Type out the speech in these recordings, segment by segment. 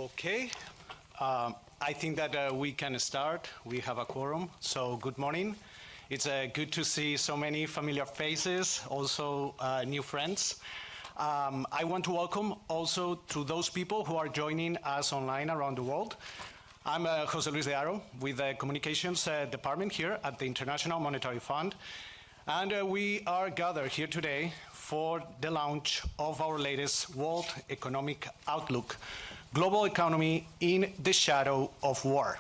Okay, I think that we can start. We have a quorum, so good morning. It's good to see so many familiar faces, also new friends. I want to welcome also to those people who are joining us online around the world. I'm Jose Luis de Aro with the Communications Department here at the International Monetary Fund, and we are gathered here today for the launch of our latest World Economic Outlook, Global Economy in the Shadow of War.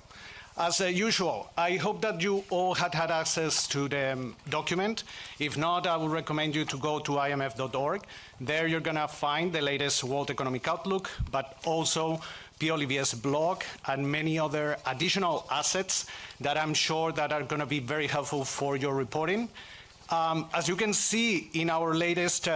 As usual, I hope that you all had access to the document. If not, I would recommend you to go to imf.org. There you're going to find the latest World Economic Outlook, but also Pierre Olivier's blog and many other additional assets that I'm sure that are going to be very helpful for your reporting. As you can see in our latest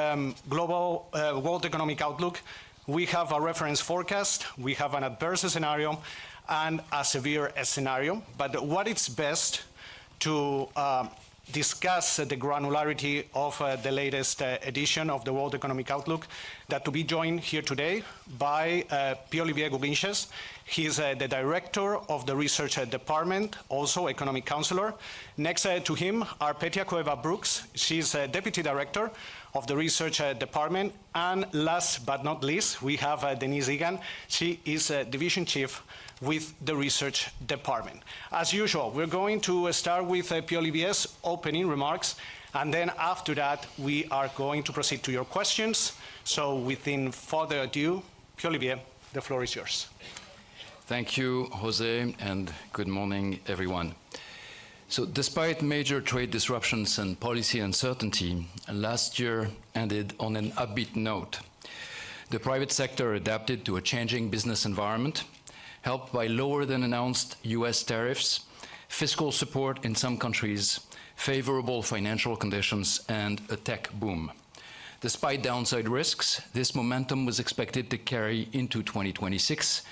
Global World Economic Outlook, we have a reference forecast, we have an adverse scenario, and a severe scenario. But what is best to discuss the granularity of the latest edition of the World Economic Outlook, that to be joined here today by Pierre-Olivier Gourinches. He is the director of the research department, also economic counselor. Next to him are Petia Cueva-Brooks. She's deputy director of the research department. And last but not least, we have Denise Egan. She is division chief with the research department. As usual, we're going to start with Pierre-Olivier's opening remarks, and then after that, we are going to proceed to your questions. So without further ado, Pierre-Olivier, the floor is yours. Thank you, Jose, and good morning, everyone. So despite major trade disruptions and policy uncertainty, last year ended on an upbeat note. The private sector adapted to a changing business environment, helped by lower than announced US tariffs, fiscal support in some countries, favorable financial conditions, and a tech boom. Despite downside risks, this momentum was expected to carry into 2026,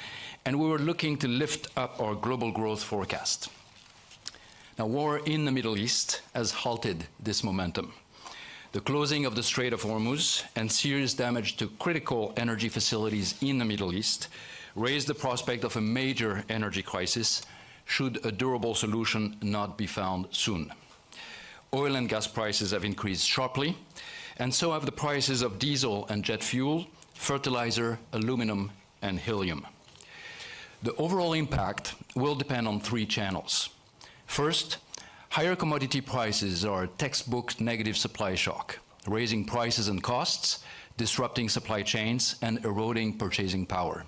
and we were looking to lift up our global growth forecast. Now, war in the Middle East has halted this momentum. The closing of the Strait of Hormuz and serious damage to critical energy facilities in the Middle East raised the prospect of a major energy crisis should a durable solution not be found soon. Oil and gas prices have increased sharply, and so have the prices of diesel and jet fuel, fertilizer, aluminum, and helium. The overall impact will depend on three channels. First, higher commodity prices are a textbook negative supply shock, raising prices and costs, disrupting supply chains, and eroding purchasing power.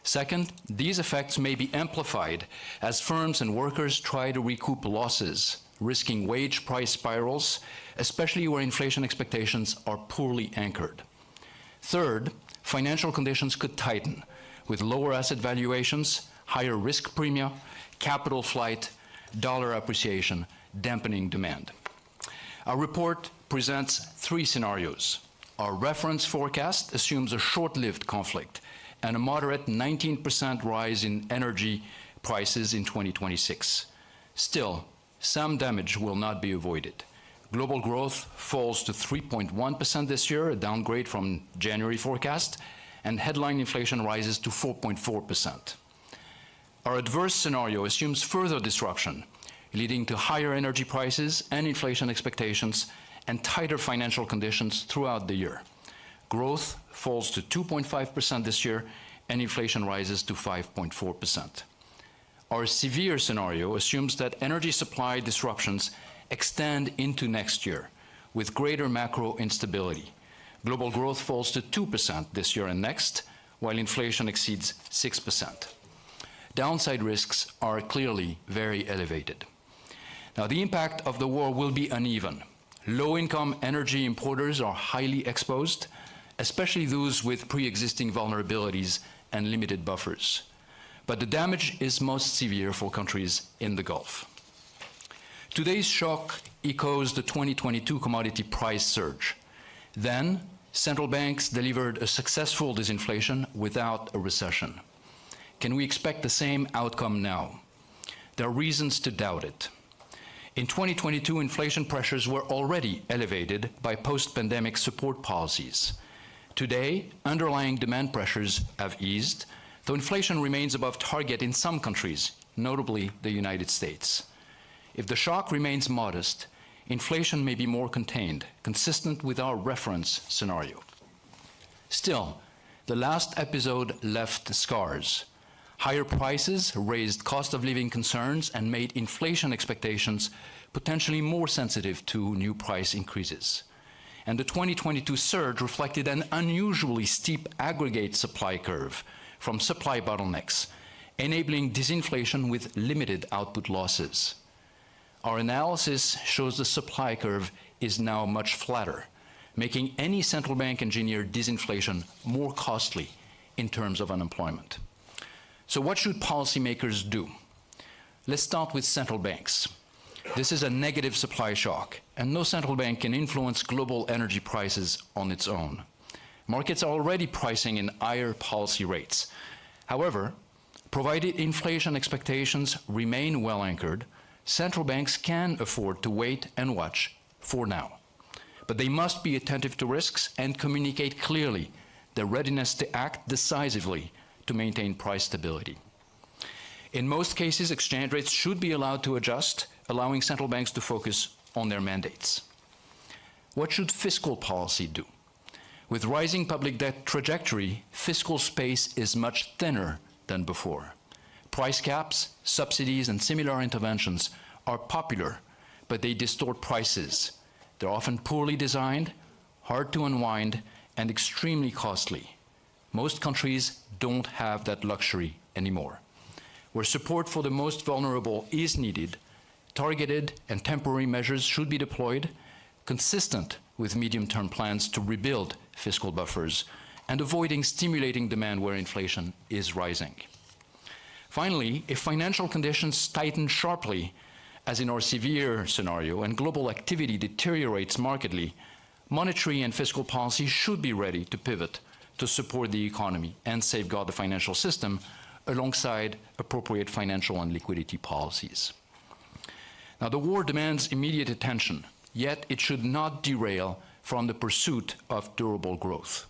Second, these effects may be amplified as firms and workers try to recoup losses, risking wage price spirals, especially where inflation expectations are poorly anchored. Third, financial conditions could tighten, with lower asset valuations, higher risk premia, capital flight, dollar appreciation, dampening demand. Our report presents three scenarios. Our reference forecast assumes a short-lived conflict and a moderate 19% rise in energy prices in 2026. Still, some damage will not be avoided. Global growth falls to 3.1% this year, a downgrade from January forecast, and headline inflation rises to 4.4%. Our adverse scenario assumes further disruption, leading to higher energy prices and inflation expectations and tighter financial conditions throughout the year. Growth falls to 2.5% this year, and inflation rises to 5.4%. Our severe scenario assumes that energy supply disruptions extend into next year, with greater macro instability. Global growth falls to 2% this year and next, while inflation exceeds 6%. Downside risks are clearly very elevated. Now, the impact of the war will be uneven. Low-income energy importers are highly exposed, especially those with pre-existing vulnerabilities and limited buffers. But the damage is most severe for countries in the Gulf. Today's shock echoes the 2022 commodity price surge. Then, central banks delivered a successful disinflation without a recession. Can we expect the same outcome now? There are reasons to doubt it. In 2022, inflation pressures were already elevated by post-pandemic support policies. Today, underlying demand pressures have eased, though inflation remains above target in some countries, notably the United States. If the shock remains modest, inflation may be more contained, consistent with our reference scenario. Still, the last episode left scars. Higher prices raised cost of living concerns and made inflation expectations potentially more sensitive to new price increases. And the 2022 surge reflected an unusually steep aggregate supply curve from supply bottlenecks, enabling disinflation with limited output losses. Our analysis shows the supply curve is now much flatter, making any central bank engineered disinflation more costly in terms of unemployment. So what should policymakers do? Let's start with central banks. This is a negative supply shock, and no central bank can influence global energy prices on its own. Markets are already pricing in higher policy rates. However, provided inflation expectations remain well anchored, central banks can afford to wait and watch for now. But they must be attentive to risks and communicate clearly their readiness to act decisively to maintain price stability. In most cases, exchange rates should be allowed to adjust, allowing central banks to focus on their mandates. What should fiscal policy do? With rising public debt trajectory, fiscal space is much thinner than before. Price caps, subsidies, and similar interventions are popular, but they distort prices. They're often poorly designed, hard to unwind, and extremely costly. Most countries don't have that luxury anymore. Where support for the most vulnerable is needed, targeted and temporary measures should be deployed, consistent with medium-term plans to rebuild fiscal buffers and avoiding stimulating demand where inflation is rising. Finally, if financial conditions tighten sharply, as in our severe scenario, and global activity deteriorates markedly, monetary and fiscal policy should be ready to pivot to support the economy and safeguard the financial system alongside appropriate financial and liquidity policies. Now, the war demands immediate attention, yet it should not derail from the pursuit of durable growth.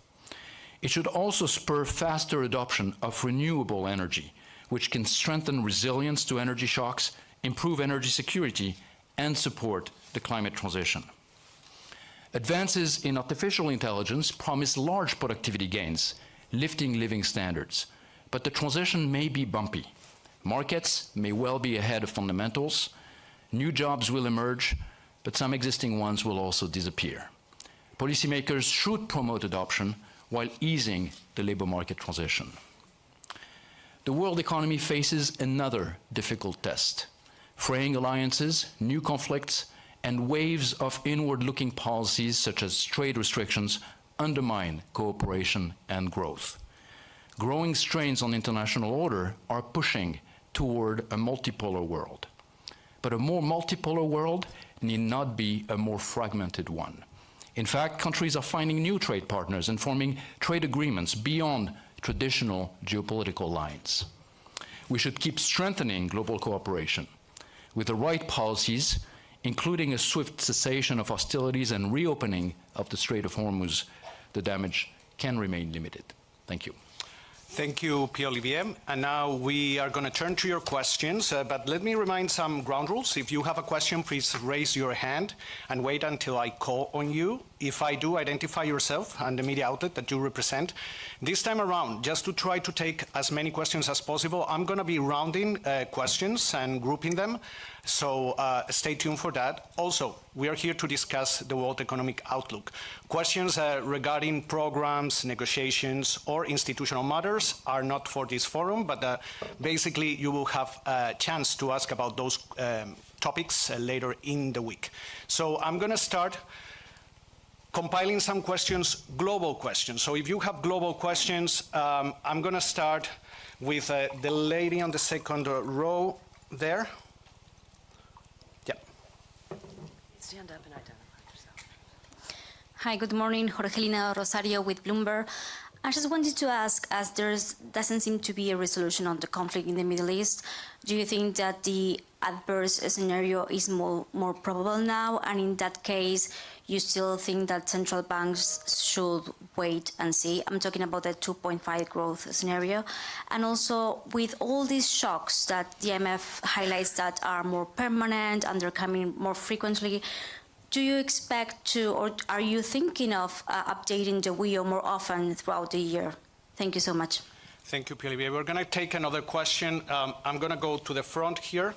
It should also spur faster adoption of renewable energy, which can strengthen resilience to energy shocks, improve energy security, and support the climate transition. Advances in artificial intelligence promise large productivity gains, lifting living standards, but the transition may be bumpy. Markets may well be ahead of fundamentals, new jobs will emerge, but some existing ones will also disappear. Policymakers should promote adoption while easing the labor market transition. The world economy faces another difficult test. Fraying alliances, new conflicts, and waves of inward-looking policies such as trade restrictions undermine cooperation and growth. Growing strains on international order are pushing toward a multipolar world. But a more multipolar world need not be a more fragmented one. In fact, countries are finding new trade partners and forming trade agreements beyond traditional geopolitical lines. We should keep strengthening global cooperation. With the right policies, including a swift cessation of hostilities and reopening of the Strait of Hormuz, the damage can remain limited. Thank you. Thank you, Pierre-Olivier. And now we are going to turn to your questions, but let me remind some ground rules. If you have a question, please raise your hand and wait until I call on you. If I do, identify yourself and the media outlet that you represent. This time around, just to try to take as many questions as possible, I'm going to be rounding questions and grouping them, so stay tuned for that. Also, we are here to discuss the world economic outlook. Questions regarding programs, negotiations, or institutional matters are not for this forum, but basically you will have a chance to ask about those topics later in the week. So I'm going to start compiling some questions, global questions. So if you have global questions, I'm going to start with the lady on the second row there. Yeah. Stand up and identify yourself. Hi, good morning. Jorgelina Rosario with Bloomberg. I just wanted to ask, as there doesn't seem to be a resolution on the conflict in the Middle East, do you think that the adverse scenario is more probable now? And in that case, you still think that central banks should wait and see? I'm talking about the 2.5 growth scenario. And also, with all these shocks that the IMF highlights that are more permanent and they're coming more frequently, do you expect to, or are you thinking of updating the wheel more often throughout the year? Thank you so much. Thank you, Pilar. We're going to take another question. I'm going to go to the front here.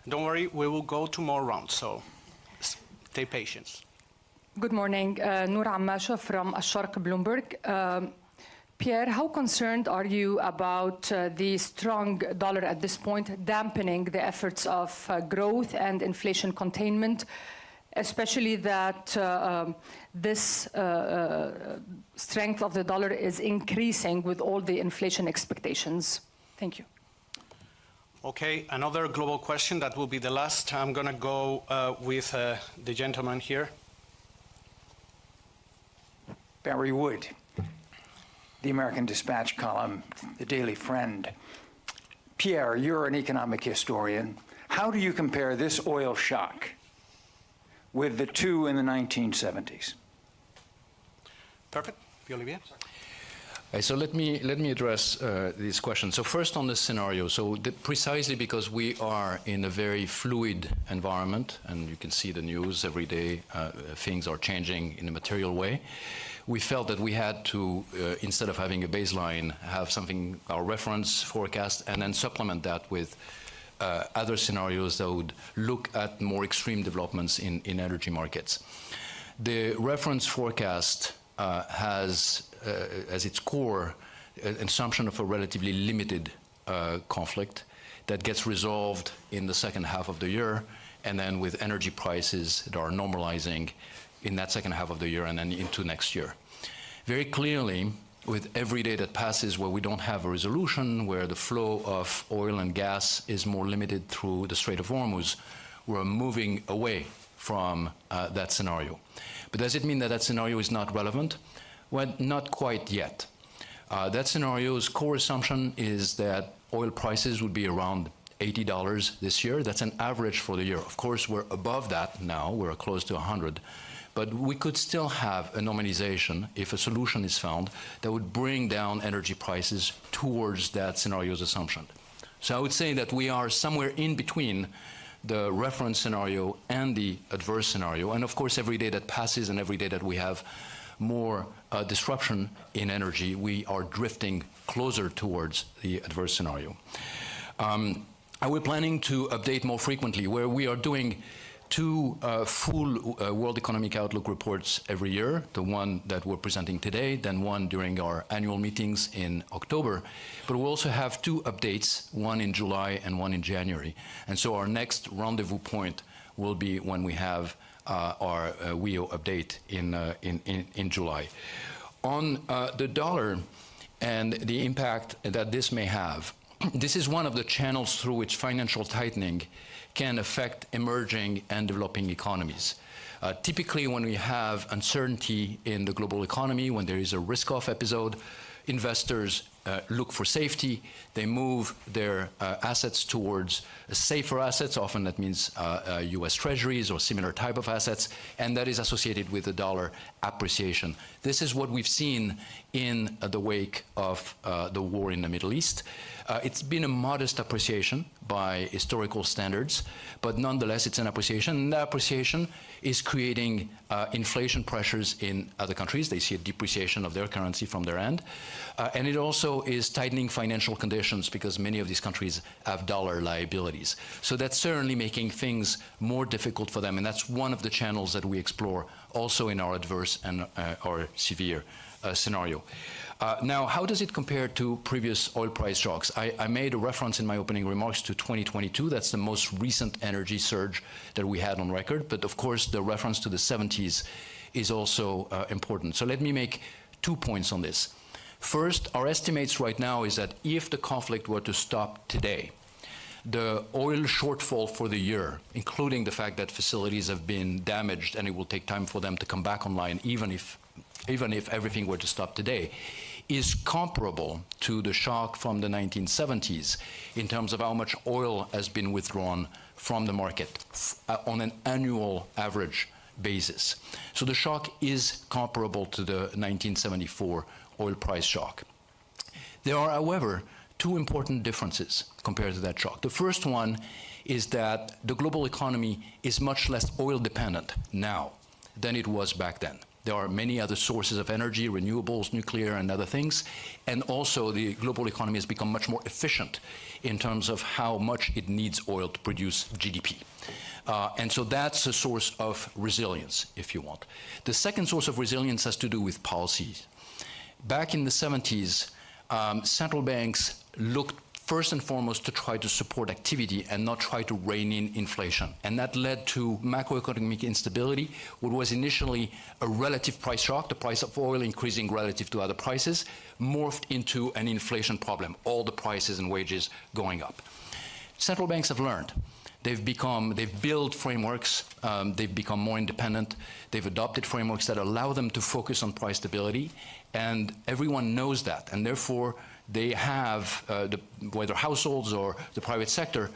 Don't worry, we will go to more rounds, so stay patient. Good morning, Noor Ammasha from Asharq Bloomberg. Pierre, how concerned are you about the strong dollar at this point dampening the efforts of growth and inflation containment, especially that this strength of the dollar is increasing with all the inflation expectations? Thank you. Okay, another global question that will be the last. I'm going to go with the gentleman here. Barry Wood, the American Dispatch column, the Daily Friend. Pierre, you're an economic historian. How do you compare this oil shock with the two in the 1970s? Perfect. Olivier. So let me address this question. So first on the scenario. So precisely because we are in a very fluid environment, and you can see the news every day, things are changing in a material way. We felt that we had to, instead of having a baseline, have something, our reference forecast, and then supplement that with other scenarios that would look at more extreme developments in energy markets. The reference forecast has as its core an assumption of a relatively limited conflict that gets resolved in the second half of the year, and then with energy prices that are normalizing in that second half of the year and then into next year. Very clearly, with every day that passes where we don't have a resolution, where the flow of oil and gas is more limited through the Strait of Hormuz, we're moving away from that scenario. But does it mean that that scenario is not relevant? Well, not quite yet. That scenario's core assumption is that oil prices would be around $80 this year. That's an average for the year. Of course, we're above that now. We're close to 100. But we could still have a normalization if a solution is found that would bring down energy prices towards that scenario's assumption. So I would say that we are somewhere in between the reference scenario and the adverse scenario. And of course, every day that passes and every day that we have more disruption in energy, we are drifting closer towards the adverse scenario. We're planning to update more frequently, where we are doing two full World Economic Outlook reports every year, the one that we're presenting today, then one during our annual meetings in October. But we'll also have two updates, one in July and one in January. And so our next rendezvous point will be when we have our WEO update in July. On the dollar and the impact that this may have, this is one of the channels through which financial tightening can affect emerging and developing economies. Typically, when we have uncertainty in the global economy, when there is a risk-off episode, investors look for safety. They move their assets towards safer assets. Often that means US Treasuries or similar type of assets, and that is associated with the dollar appreciation. This is what we've seen in the wake of the war in the Middle East. It's been a modest appreciation by historical standards, but nonetheless it's an appreciation. And that appreciation is creating inflation pressures in other countries. They see a depreciation of their currency from their end. And it also is tightening financial conditions because many of these countries have dollar liabilities. So that's certainly making things more difficult for them. And that's one of the channels that we explore also in our adverse and our severe scenario. Now, how does it compare to previous oil price shocks? I made a reference in my opening remarks to 2022. That's the most recent energy surge that we had on record. But of course, the reference to the 70s is also important. So let me make 2 points on this. First, our estimates right now is that if the conflict were to stop today, the oil shortfall for the year, including the fact that facilities have been damaged and it will take time for them to come back online, even if everything were to stop today, is comparable to the shock from the 1970s in terms of how much oil has been withdrawn from the market on an annual average basis. So the shock is comparable to the 1974 oil price shock. There are, however, two important differences compared to that shock. The first one is that the global economy is much less oil dependent now than it was back then. There are many other sources of energy, renewables, nuclear, and other things. And also the global economy has become much more efficient in terms of how much it needs oil to produce GDP. And so that's a source of resilience, if you want. The second source of resilience has to do with policies. Back in the 70s, central banks looked first and foremost to try to support activity and not try to rein in inflation. And that led to macroeconomic instability, what was initially a relative price shock, the price of oil increasing relative to other prices, morphed into an inflation problem, all the prices and wages going up. Central banks have learned. They've built frameworks, they've become more independent, they've adopted frameworks that allow them to focus on price stability, and everyone knows that, and therefore they have, whether households or the private sector,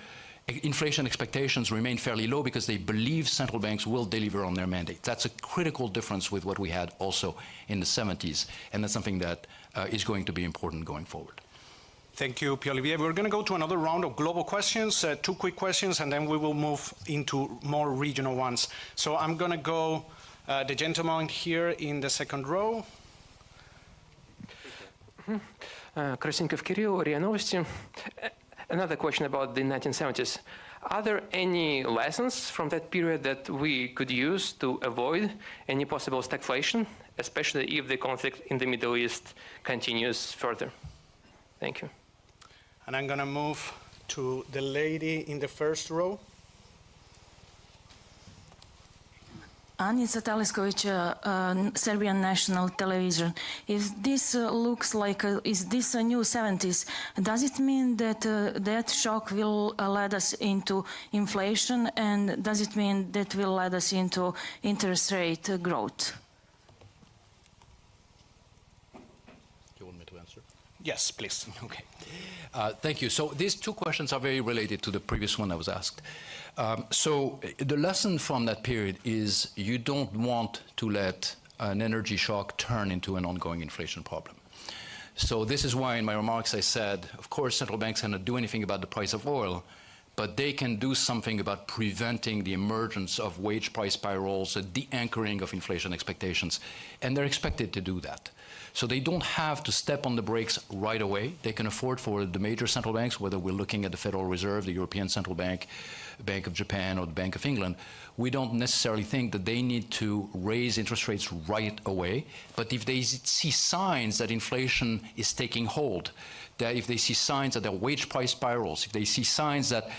inflation expectations remain fairly low because they believe central banks will deliver on their mandate. That's a critical difference with what we had also in the 70s, and that's something that is going to be important going forward. Thank you, Pierre-Olivier. We're going to go to another round of global questions, two quick questions, and then we will move into more regional ones. So I'm going to go the gentleman here in the second row. Красенков Кирилл, РИА Новости. Another question about the 1970s. Are there any lessons from that period that we could use to avoid any possible stagflation, especially if the conflict in the Middle East continues further? Thank you. And I'm going to move to the lady in the first row. Anica Taliskovic, Serbian National Television. If this looks like, is this a new 70s, does it mean that that shock will lead us into inflation, and does it mean that will lead us into interest rate growth? You want me to answer? Yes, please. Okay. Thank you. So these two questions are very related to the previous one that was asked. So the lesson from that period is you don't want to let an energy shock turn into an ongoing inflation problem. So this is why in my remarks I said, of course, central banks cannot do anything about the price of oil, but they can do something about preventing the emergence of wage price spirals, a de-anchoring of inflation expectations, and they're expected to do that. So they don't have to step on the brakes right away. They can afford for the major central banks, whether we're looking at the Federal Reserve, the European Central Bank, Bank of Japan, or the Bank of England, we don't necessarily think that they need to raise interest rates right away. But if they see signs that inflation is taking hold, that if they see signs that there are wage price spirals, if they see signs that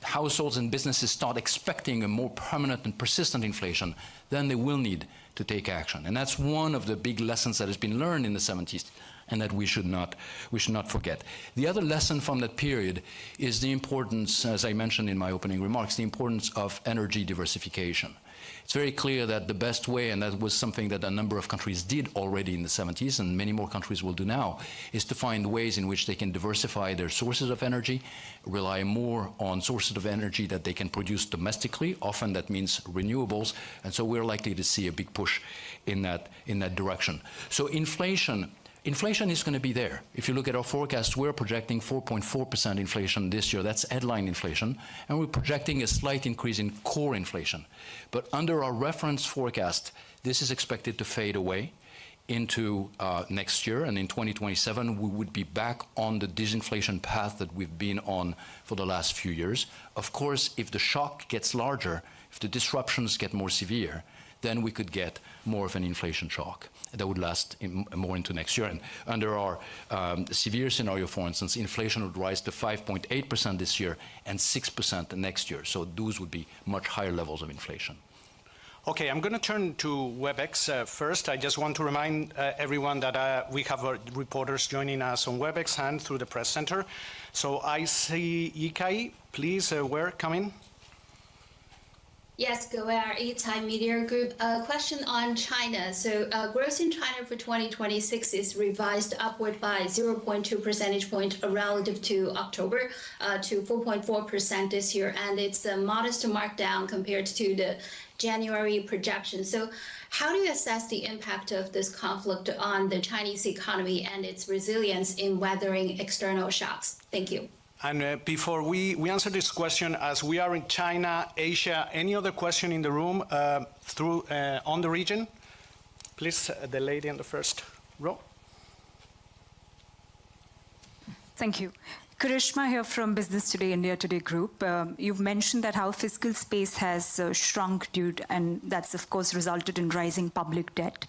households and businesses start expecting a more permanent and persistent inflation, then they will need to take action. And that's one of the big lessons that has been learned in the 70s and that we should not forget. The other lesson from that period is the importance, as I mentioned in my opening remarks, the importance of energy diversification. It's very clear that the best way, and that was something that a number of countries did already in the 70s, and many more countries will do now, is to find ways in which they can diversify their sources of energy, rely more on sources of energy that they can produce domestically. Often that means renewables, and so we're likely to see a big push in that direction. So inflation is going to be there. If you look at our forecast, we're projecting 4.4% inflation this year. That's headline inflation. And we're projecting a slight increase in core inflation. But under our reference forecast, this is expected to fade away into next year. And in 2027, we would be back on the disinflation path that we've been on for the last few years. Of course, if the shock gets larger, if the disruptions get more severe, then we could get more of an inflation shock that would last more into next year. And under our severe scenario, for instance, inflation would rise to 5.8% this year and 6% next year. So those would be much higher levels of inflation. Okay, I'm going to turn to WebEx first. I just want to remind everyone that we have reporters joining us on WebEx and through the press center. So I see Ikai, please, where? Come in. Yes, Goer, Thai Media Group. A question on China. So growth in China for 2026 is revised upward by 0.2 percentage point relative to October to 4.4% this year. And it's a modest markdown compared to the January projection. So how do you assess the impact of this conflict on the Chinese economy and its resilience in weathering external shocks? Thank you. And before we answer this question, as we are in China, Asia, any other question in the room on the region? Please, the lady in the first row. Thank you. Karishma here from Business Today, India Today Group. You've mentioned that how fiscal space has shrunk and that's of course resulted in rising public debt.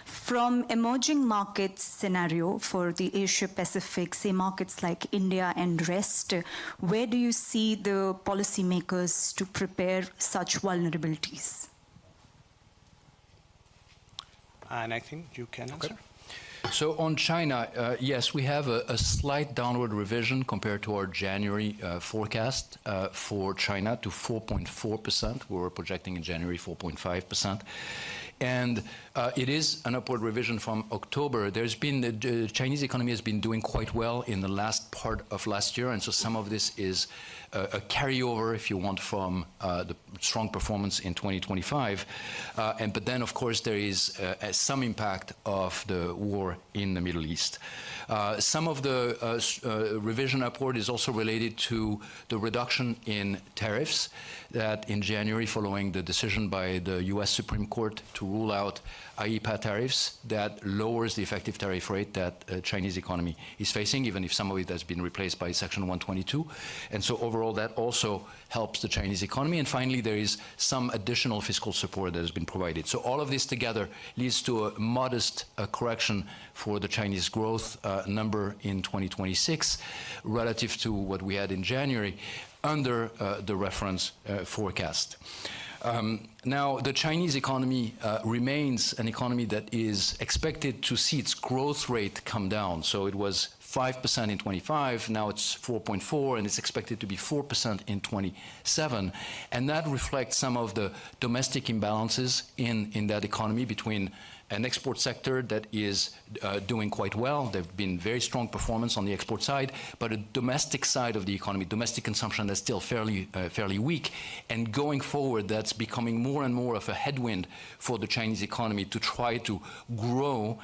From emerging markets scenario for the Asia Pacific, say markets like India and rest, where do you see the policymakers to prepare such vulnerabilities? And I think you can answer. Okay. So on China, yes, we have a slight downward revision compared to our January forecast for China to 4.4%. We were projecting in January 4.5%. And it is an upward revision from October. The Chinese economy has been doing quite well in the last part of last year, and so some of this is a carryover, if you want, from the strong performance in 2025. But then, of course, there is some impact of the war in the Middle East. Some of the revision upward is also related to the reduction in tariffs that in January, following the decision by the US Supreme Court to rule out IEEPA tariffs, that lowers the effective tariff rate that the Chinese economy is facing, even if some of it has been replaced by Section 122. And so overall, that also helps the Chinese economy. And finally, there is some additional fiscal support that has been provided. So all of this together leads to a modest correction for the Chinese growth number in 2026 relative to what we had in January under the reference forecast. Now, the Chinese economy remains an economy that is expected to see its growth rate come down. So it was 5% in 25, now it's 4.4, and it's expected to be 4% in 27. And that reflects some of the domestic imbalances in that economy between an export sector that is doing quite well. There have been very strong performance on the export side, but a domestic side of the economy, domestic consumption, that's still fairly weak. And going forward, that's becoming more and more of a headwind for the Chinese economy to try to grow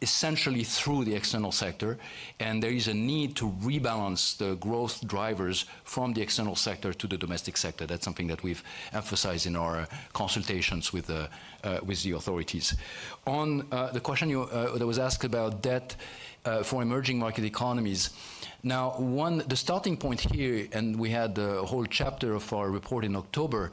essentially through the external sector, and there is a need to rebalance the growth drivers from the external sector to the domestic sector. That's something that we've emphasized in our consultations with the authorities. On the question that was asked about debt for emerging market economies, now the starting point here, and we had the whole chapter of our report in October,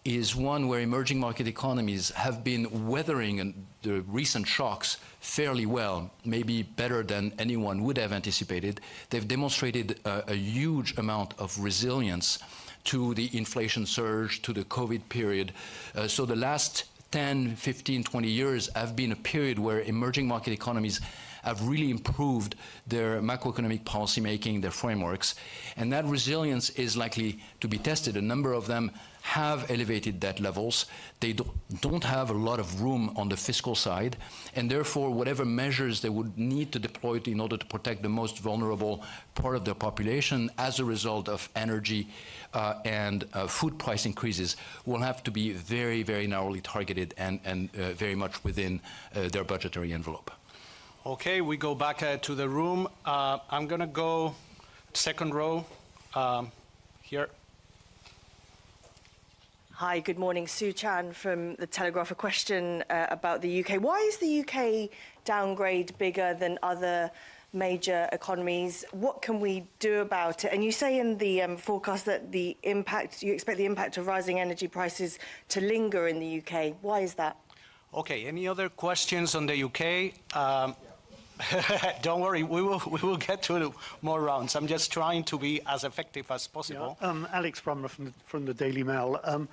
is one where emerging market economies have been weathering the recent shocks fairly well, maybe better than anyone would have anticipated. They've demonstrated a huge amount of resilience to the inflation surge, to the COVID period. So the last 10, 15, 20 years have been a period where emerging market economies have really improved their macroeconomic policymaking, their frameworks, and that resilience is likely to be tested. A number of them have elevated debt levels. They don't have a lot of room on the fiscal side, and therefore whatever measures they would need to deploy in order to protect the most vulnerable part of their population as a result of energy and food price increases will have to be very, very narrowly targeted and very much within their budgetary envelope. Okay, we go back to the room. I'm going to go second row here. Hi, good morning. Sue Chan from The Telegraph. A question about the UK. Why is the UK downgrade bigger than other major economies? What can we do about it? And you say in the forecast that you expect the impact of rising energy prices to linger in the UK. Why is that? Okay, any other questions on the UK? Don't worry, we will get to more rounds. I'm just trying to be as effective as possible. Yeah, Alex Brummer from the Daily Mail.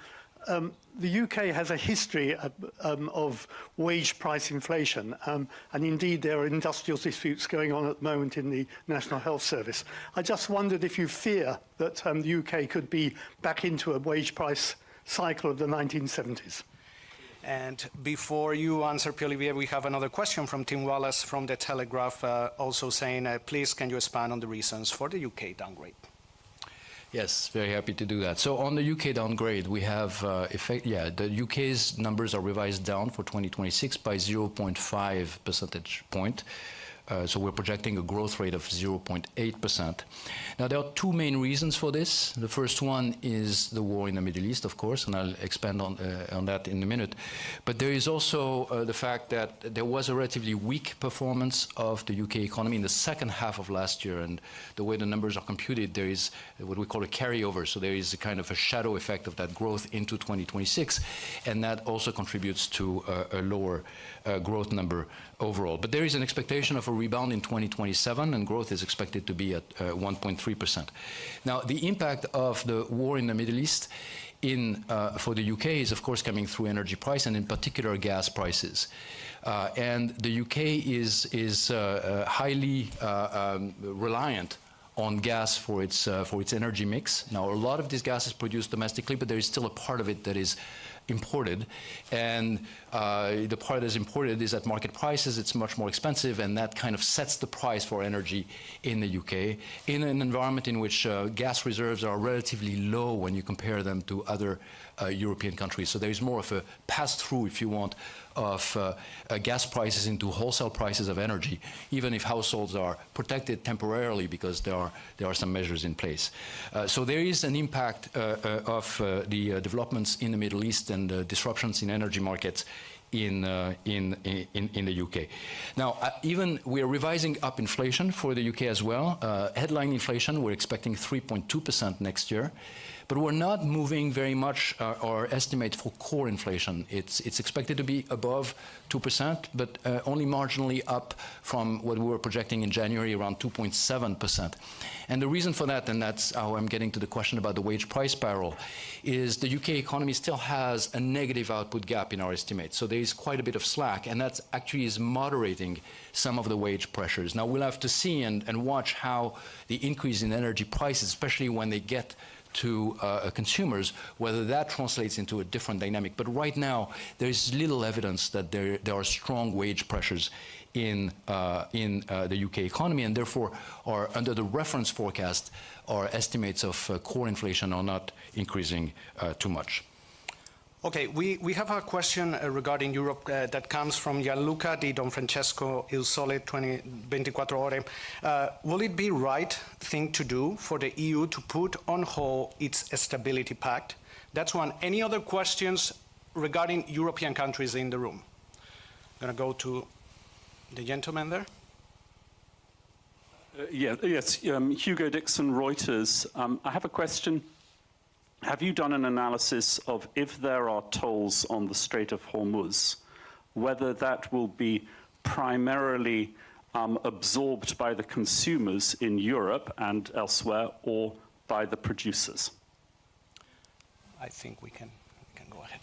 The UK has a history of wage price inflation, and indeed there are industrial disputes going on at the moment in the National Health Service. I just wondered if you fear that the UK could be back into a wage price cycle of the 1970s. And before you answer, Pierre-Olivier, we have another question from Tim Wallace from The Telegraph, also saying, please, can you expand on the reasons for the UK downgrade? Yes, very happy to do that. So on the UK downgrade, we have, the UK's numbers are revised down for 2026 by 0.5 percentage point. So we're projecting a growth rate of 0.8%. Now, there are two main reasons for this. The first one is the war in the Middle East, of course, and I'll expand on that in a minute. But there is also the fact that there was a relatively weak performance of the UK economy in the second half of last year, and the way the numbers are computed, there is what we call a carryover. So there is a kind of a shadow effect of that growth into 2026, and that also contributes to a lower growth number overall. But there is an expectation of a rebound in 2027, and growth is expected to be at 1.3%. Now, the impact of the war in the Middle East for the UK is, of course, coming through energy price, and in particular gas prices. And the UK is highly reliant on gas for its energy mix. Now, a lot of this gas is produced domestically, but there is still a part of it that is imported, and the part that is imported is at market prices. It's much more expensive, and that kind of sets the price for energy in the UK in an environment in which gas reserves are relatively low when you compare them to other European countries. So there is more of a pass-through, if you want, of gas prices into wholesale prices of energy, even if households are protected temporarily because there are some measures in place. So there is an impact of the developments in the Middle East and disruptions in energy markets in the UK. Now, even we are revising up inflation for the UK as well. Headline inflation, we're expecting 3.2% next year. But we're not moving very much our estimate for core inflation. It's expected to be above 2%, but only marginally up from what we were projecting in January, around 2.7%. And the reason for that, and that's how I'm getting to the question about the wage price spiral, is the UK economy still has a negative output gap in our estimate. So there is quite a bit of slack, and that actually is moderating some of the wage pressures. Now, we'll have to see and watch how the increase in energy prices, especially when they get to consumers, whether that translates into a different dynamic. But right now, there is little evidence that there are strong wage pressures in the UK economy, and therefore, under the reference forecast, our estimates of core inflation are not increasing too much. Okay, we have a question regarding Europe that comes from Gianluca di Don Francesco Il Sole 24 Ore. Will it be right thing to do for the EU to put on hold its Stability Pact? That's one. Any other questions regarding European countries in the room? I'm going to go to the gentleman there. Yes, Hugo Dixon, Reuters. I have a question. Have you done an analysis of if there are tolls on the Strait of Hormuz, whether that will be primarily absorbed by the consumers in Europe and elsewhere, or by the producers? I think we can go ahead.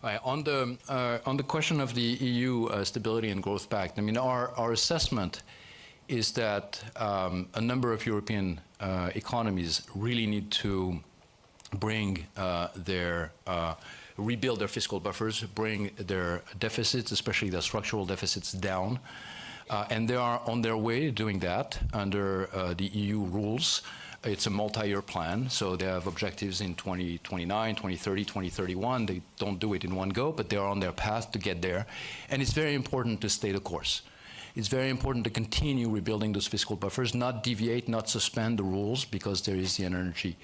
Right, on the question of the EU Stability and Growth Pact, I mean, our assessment is that a number of European economies really need to bring rebuild their fiscal buffers, bring their deficits, especially their structural deficits, down. And they are on their way doing that under the EU rules. It's a multi-year plan, so they have objectives in 2029, 2030, 2031. They don't do it in one go, but they are on their path to get there. And it's very important to stay the course. It's very important to continue rebuilding those fiscal buffers, not deviate, not suspend the rules, because there is the energy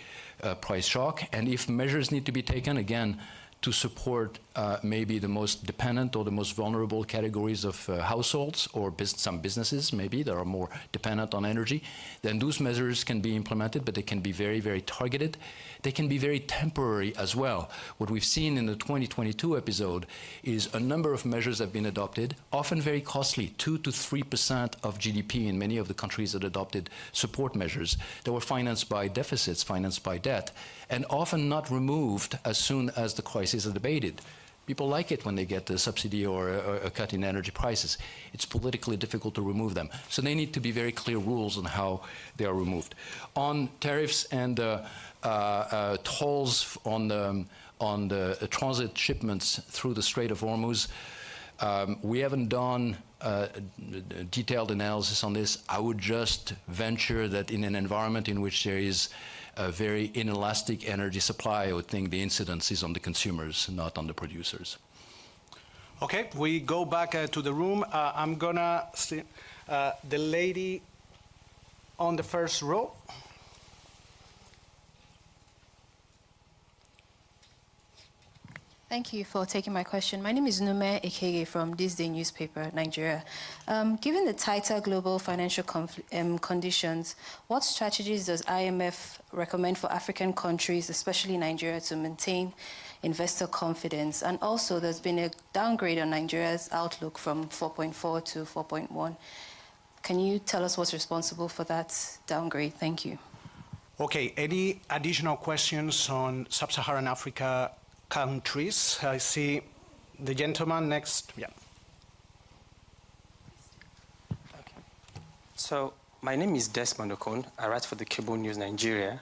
price shock. And if measures need to be taken, again, to support maybe the most dependent or the most vulnerable categories of households or some businesses, maybe, that are more dependent on energy, then those measures can be implemented, but they can be very, very targeted. They can be very temporary as well. What we've seen in the 2022 episode is a number of measures have been adopted, often very costly, 2 to 3% of GDP in many of the countries that adopted support measures that were financed by deficits, financed by debt, and often not removed as soon as the crisis is abated. People like it when they get a subsidy or a cut in energy prices. It's politically difficult to remove them. So they need to be very clear rules on how they are removed. On tariffs and tolls on the transit shipments through the Strait of Hormuz, we haven't done detailed analysis on this. I would just venture that in an environment in which there is a very inelastic energy supply, I would think the incidence is on the consumers, not on the producers. Okay, we go back to the room. I'm gonna see the lady on the first row. Thank you for taking my question. My name is Nume Ekege from This Day newspaper, Nigeria. Given the tighter global financial conditions, what strategies does IMF recommend for African countries, especially Nigeria, to maintain investor confidence? And also, there's been a downgrade on Nigeria's outlook from 4.4 to 4.1. Can you tell us what's responsible for that downgrade? Thank you. Okay, any additional questions on Sub-Saharan Africa countries? I see the gentleman next. Yeah. Okay. So my name is Desmond Okon. I write for the Cable News Nigeria.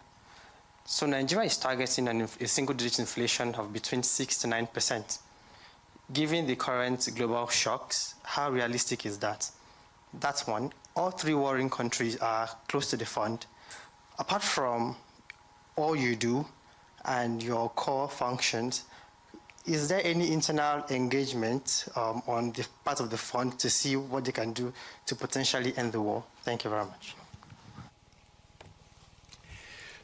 So Nigeria is targeting a single-digit inflation of between 6 to 9%. Given the current global shocks, how realistic is that? That's one. All three warring countries are close to the fund. Apart from all you do and your core functions, is there any internal engagement on the part of the fund to see what they can do to potentially end the war? Thank you very much.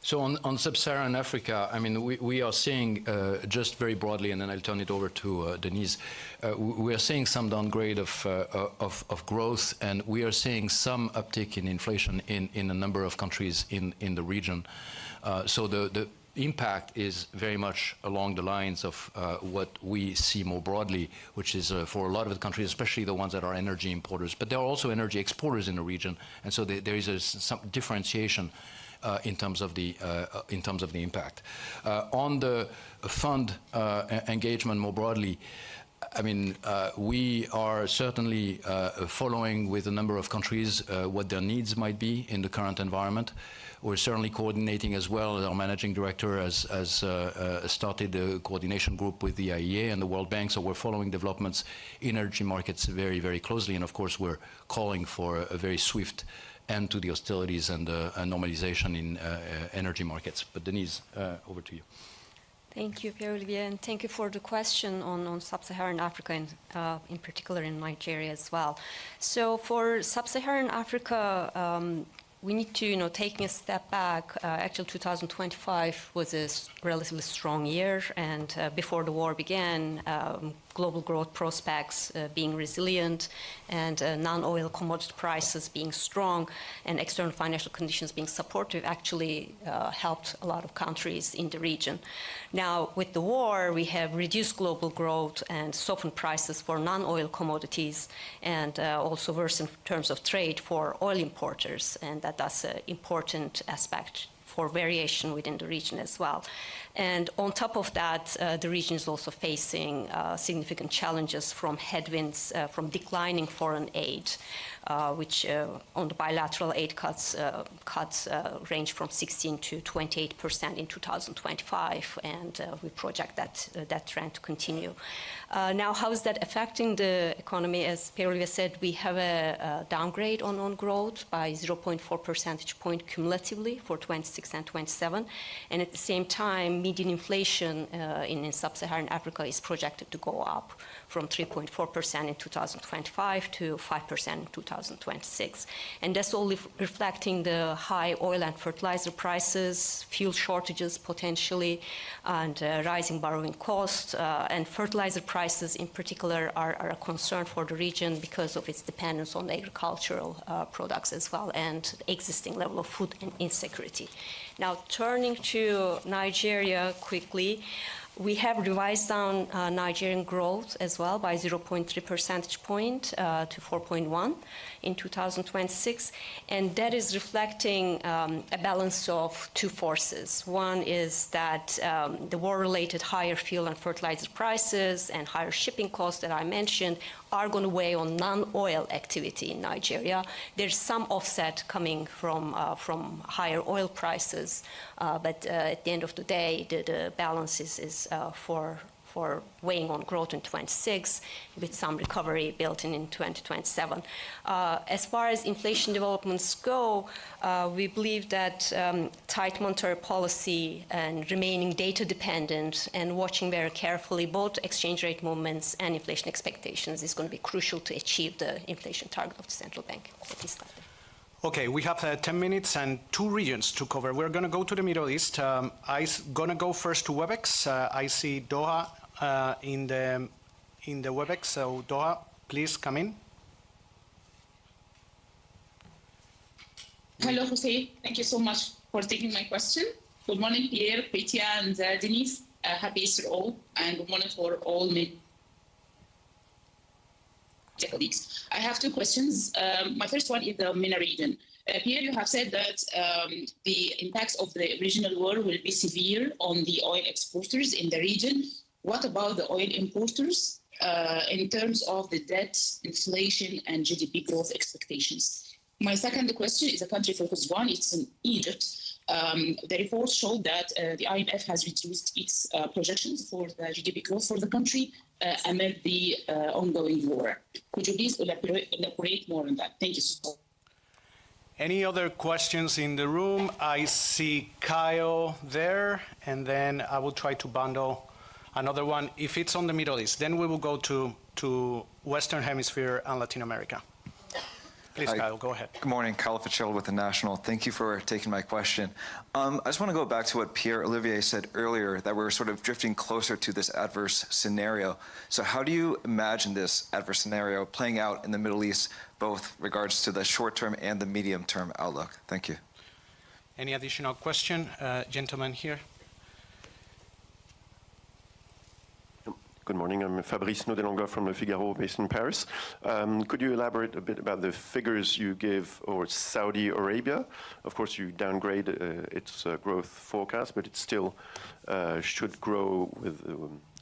So on Sub-Saharan Africa, I mean, we are seeing, just very broadly, and then I'll turn it over to Denise, we are seeing some downgrade of growth, and we are seeing some uptick in inflation in a number of countries in the region. So the impact is very much along the lines of what we see more broadly, which is for a lot of the countries, especially the ones that are energy importers. But there are also energy exporters in the region, and so there is some differentiation in terms of the impact. On the fund engagement more broadly, I mean, we are certainly following with a number of countries what their needs might be in the current environment. We're certainly coordinating as well. Our managing director has started a coordination group with the IEA and the World Bank, so we're following developments in energy markets very, very closely. And of course, we're calling for a very swift end to the hostilities and normalization in energy markets. But Denise, over to you. Thank you, Pierre-Olivier, and thank you for the question on Sub-Saharan Africa, and in particular in Nigeria as well. So for Sub-Saharan Africa, we need to, taking a step back, actually 2025 was a relatively strong year, and before the war began, global growth prospects being resilient, and non-oil commodity prices being strong, and external financial conditions being supportive actually helped a lot of countries in the region. Now, with the war, we have reduced global growth and softened prices for non-oil commodities, and also worsened in terms of trade for oil importers, and that's an important aspect for variation within the region as well. And on top of that, the region is also facing significant challenges from headwinds from declining foreign aid, which on the bilateral aid cuts range from 16 to 28% in 2025, and we project that trend to continue. Now, how is that affecting the economy? As Pierre-Olivier said, we have a downgrade on growth by 0.4 percentage point cumulatively for 26 and 27, and at the same time, median inflation in Sub-Saharan Africa is projected to go up from 3.4% in 2025 to 5% in 2026. And that's all reflecting the high oil and fertilizer prices, fuel shortages potentially, and rising borrowing costs. And fertilizer prices in particular are a concern for the region because of its dependence on agricultural products as well, and existing level of food insecurity. Now, turning to Nigeria quickly, We have revised down Nigerian growth as well by 0.3 percentage point to 4.1 in 2026, and that is reflecting a balance of two forces. One is that the war-related higher fuel and fertilizer prices and higher shipping costs that I mentioned are going to weigh on non-oil activity in Nigeria. There's some offset coming from higher oil prices, but at the end of the day, the balance is for weighing on growth in 26, with some recovery built in 2027. As far as inflation developments go, we believe that tight monetary policy and remaining data dependent and watching very carefully both exchange rate movements and inflation expectations is going to be crucial to achieve the inflation target of the central bank. Okay, we have 10 minutes and 2 regions to cover. We're going to go to the Middle East. I'm going to go first to WebEx. I see Doha in the WebEx. So Doha, please come in. Hello, Jose. Thank you so much for taking my question. Good morning, Pierre, Petia, and Denise. Happy Easter all, and good morning for all colleagues. I have 2 questions. My first one is the MENA region. Pierre, you have said that the impacts of the regional war will be severe on the oil exporters in the region. What about the oil importers in terms of the debt, inflation, and GDP growth expectations? My second question is a country-focused one. It's in Egypt. The report showed that the IMF has reduced its projections for the GDP growth for the country amid the ongoing war. Could you please elaborate more on that? Thank you so much. Any other questions in the room? I see Kyle there, and then I will try to bundle another one. If it's on the Middle East, then we will go to Western Hemisphere and Latin America. Please, Hi. Kyle, go ahead. Good morning, Kyle Fitzgerald with The National. Thank you for taking my question. I just want to go back to what Pierre-Olivier said earlier, that we're sort of drifting closer to this adverse scenario. So how do you imagine this adverse scenario playing out in the Middle East, both regards to the short-term and the medium-term outlook? Thank you. Any additional question? Gentleman here. Good morning. I'm Fabrice Naudelonga from Le Figaro, based in Paris. Could you elaborate a bit about the figures you give over Saudi Arabia? Of course, you downgrade its growth forecast, but it still should grow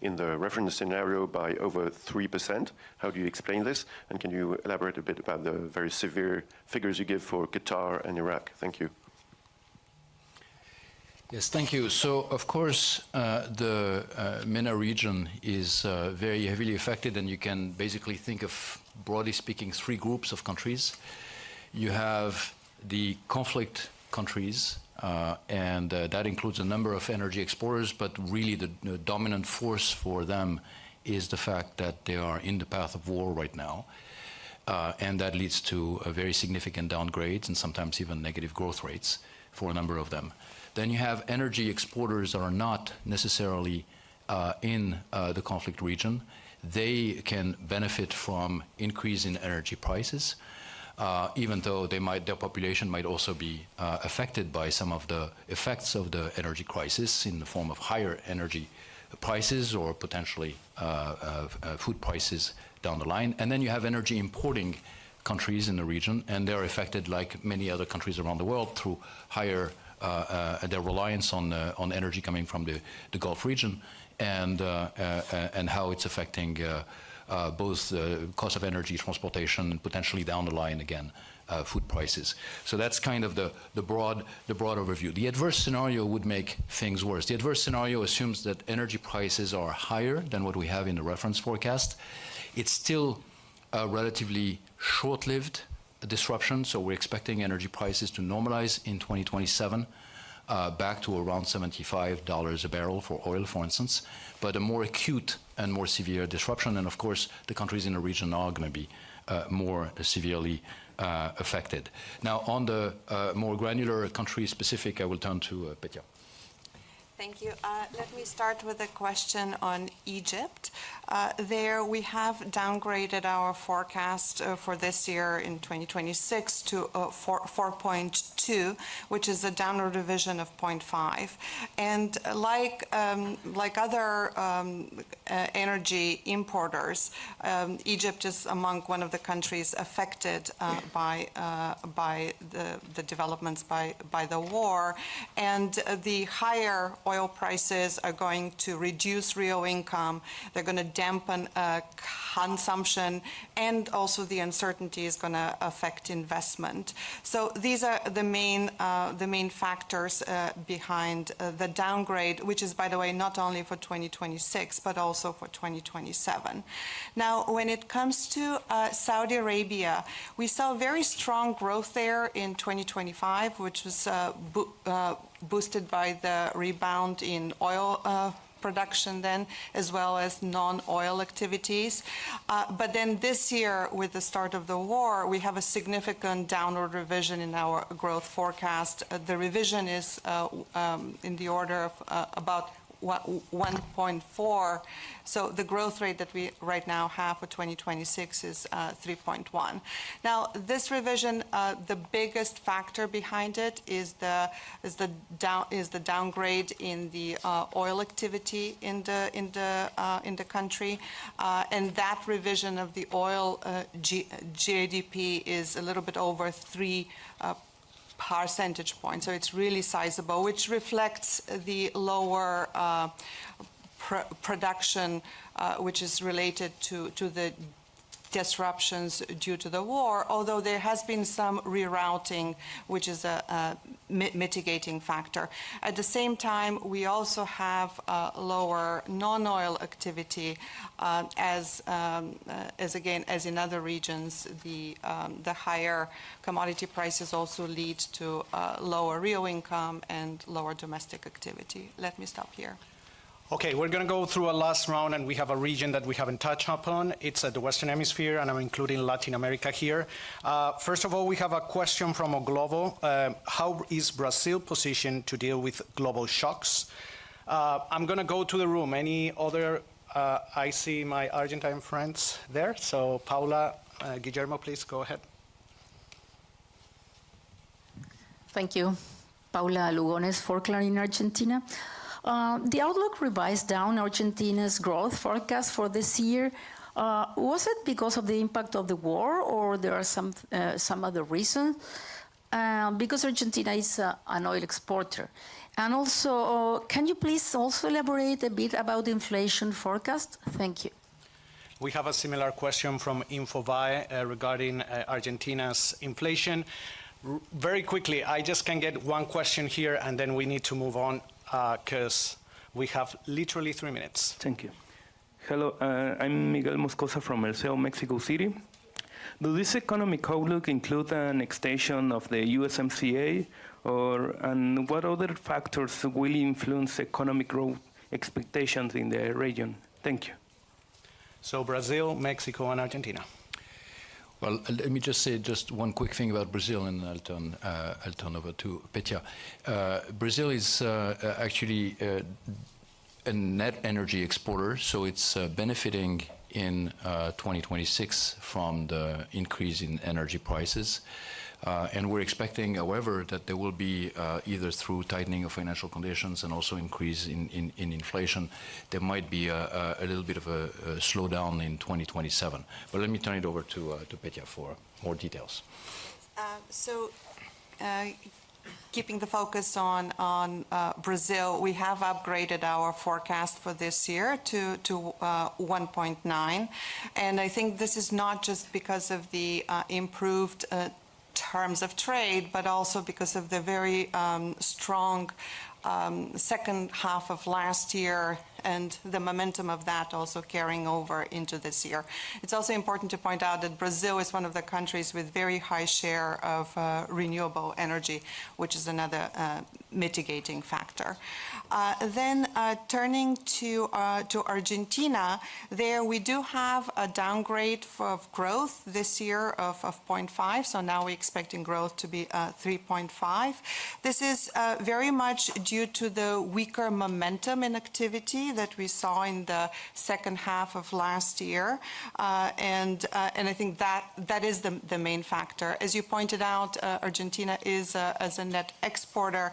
in the reference scenario by over 3%. How do you explain this? And can you elaborate a bit about the very severe figures you give for Qatar and Iraq? Thank you. Yes, thank you. So, of course, the MENA region is very heavily affected, and you can basically think of, broadly speaking, 3 groups of countries. You have the conflict countries, and that includes a number of energy exporters, but really the dominant force for them is the fact that they are in the path of war right now, and that leads to very significant downgrades and sometimes even negative growth rates for a number of them. Then you have energy exporters that are not necessarily in the conflict region. They can benefit from increase in energy prices, even though their population might also be affected by some of the effects of the energy crisis in the form of higher energy prices or potentially food prices down the line. And then you have energy importing countries in the region, and they're affected like many other countries around the world through higher their reliance on energy coming from the Gulf region, and how it's affecting both the cost of energy, transportation, and potentially down the line again, food prices. So that's kind of the broad overview. The adverse scenario would make things worse. The adverse scenario assumes that energy prices are higher than what we have in the reference forecast. It's still a relatively short-lived disruption, so we're expecting energy prices to normalize in 2027 back to around $75 a barrel for oil, for instance, but a more acute and more severe disruption, and of course the countries in the region are going to be more severely affected. Now, on the more granular country-specific, I will turn to Petia. Thank you. Let me start with a question on Egypt. There we have downgraded our forecast for this year in 2026 to 4.2, which is a downward revision of 0.5. And like other energy importers, Egypt is among one of the countries affected by the developments by the war, and the higher oil prices are going to reduce real income. They're going to dampen consumption, and also the uncertainty is going to affect investment. So these are the main factors behind the downgrade, which is, by the way, not only for 2026 but also for 2027. Now, when it comes to Saudi Arabia, we saw very strong growth there in 2025, which was boosted by the rebound in oil production then, as well as non-oil activities. But then this year, with the start of the war, we have a significant downward revision in our growth forecast. The revision is in the order of about 1.4. So the growth rate that we right now have for 2026 is 3.1. Now, this revision, the biggest factor behind it is the downgrade in the oil activity in the country, and that revision of the oil GDP is a little bit over 3 percentage points, so it's really sizable, which reflects the lower production, which is related to the disruptions due to the war, although there has been some rerouting, which is a mitigating factor. At the same time, we also have lower non-oil activity, as in other regions, the higher commodity prices also lead to lower real income and lower domestic activity. Let me stop here. Okay, we're going to go through a last round, and we have a region that we haven't touched upon. It's the Western Hemisphere, and I'm including Latin America here. First of all, we have a question from Oglovo. How is Brazil positioned to deal with global shocks? I'm going to go to the room. Any other? I see my Argentine friends there. So Paula, Guillermo, please go ahead. Thank you. Paula Lugones, for Clarín, Argentina. The outlook revised down Argentina's growth forecast for this year. Was it because of the impact of the war, or there are some other reason? Because Argentina is an oil exporter. And also, can you please also elaborate a bit about the inflation forecast? Thank you. We have a similar question from Infobae regarding Argentina's inflation. Very quickly, I just can get one question here, and then we need to move on, because we have literally 3 minutes. Thank you. Hello, I'm Miguel Moscosa from El Seo, Mexico City. Does this economic outlook include an extension of the USMCA, and what other factors will influence economic growth expectations in the region? Thank you. So Brazil, Mexico, and Argentina. Well, let me just say just one quick thing about Brazil, and I'll turn over to Petya. Brazil is actually a net energy exporter, so it's benefiting in 2026 from the increase in energy prices. And we're expecting, however, that there will be, either through tightening of financial conditions and also increase in inflation, there might be a little bit of a slowdown in 2027. But let me turn it over to Petya for more details. Keeping the focus on Brazil, we have upgraded our forecast for this year to 1.9. And I think this is not just because of the improved terms of trade, but also because of the very strong second half of last year, and the momentum of that also carrying over into this year. It's also important to point out that Brazil is one of the countries with very high share of renewable energy, which is another mitigating factor. Then turning to Argentina, there we do have a downgrade of growth this year of 0.5, so now we're expecting growth to be 3.5. This is very much due to the weaker momentum in activity that we saw in the second half of last year, and I think that is the main factor. As you pointed out, Argentina is as a net exporter,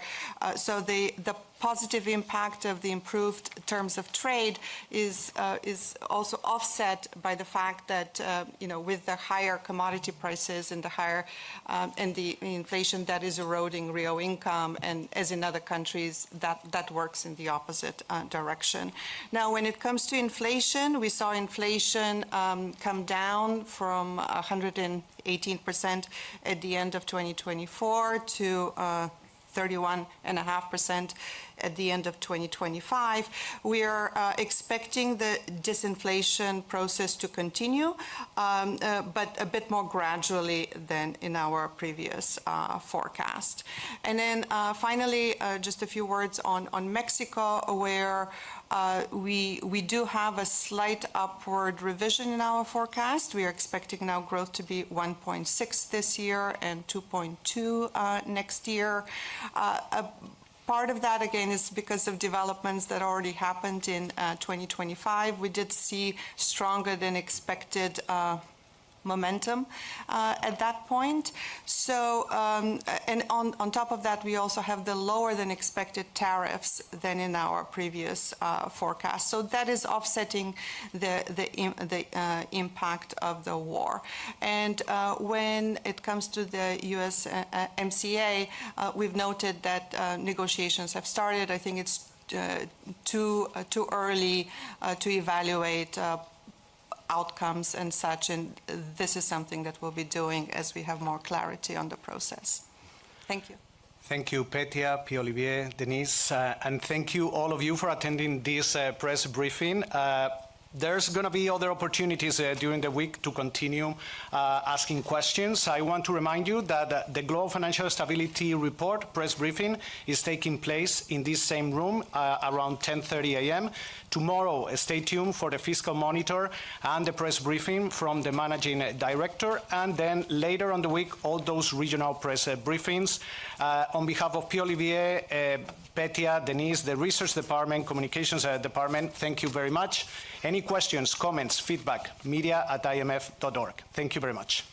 so the positive impact of the improved terms of trade is also offset by the fact that with the higher commodity prices and the higher and the inflation that is eroding real income, and as in other countries that works in the opposite direction. Now, when it comes to inflation, we saw inflation come down from 118% at the end of 2024 to 31.5% at the end of 2025. We are expecting the disinflation process to continue, but a bit more gradually than in our previous forecast. And then finally, just a few words on Mexico, where we do have a slight upward revision in our forecast. We are expecting now growth to be 1.6 this year and 2.2 next year. Part of that, again, is because of developments that already happened in 2025. We did see stronger than expected momentum at that point. So, and on top of that, we also have the lower than expected tariffs than in our previous forecast. So that is offsetting the impact of the war. And when it comes to the US MCA, we've noted that negotiations have started. I think it's too early to evaluate outcomes and such, and this is something that we'll be doing as we have more clarity on the process. Thank you. Thank you, Petia, Pierre-Olivier, Denise, and thank you all of you for attending this press briefing. There's going to be other opportunities during the week to continue asking questions. I want to remind you that the Global Financial Stability Report press briefing is taking place in this same room around 10:30 a.m. Tomorrow, stay tuned for the Fiscal Monitor and the press briefing from the Managing Director, and then later on the week, all those regional press briefings. On behalf of Pierre-Olivier, Petia, Denise, the Research Department, Communications Department, thank you very much. Any questions, comments, feedback, media@imf.org. Thank you very much.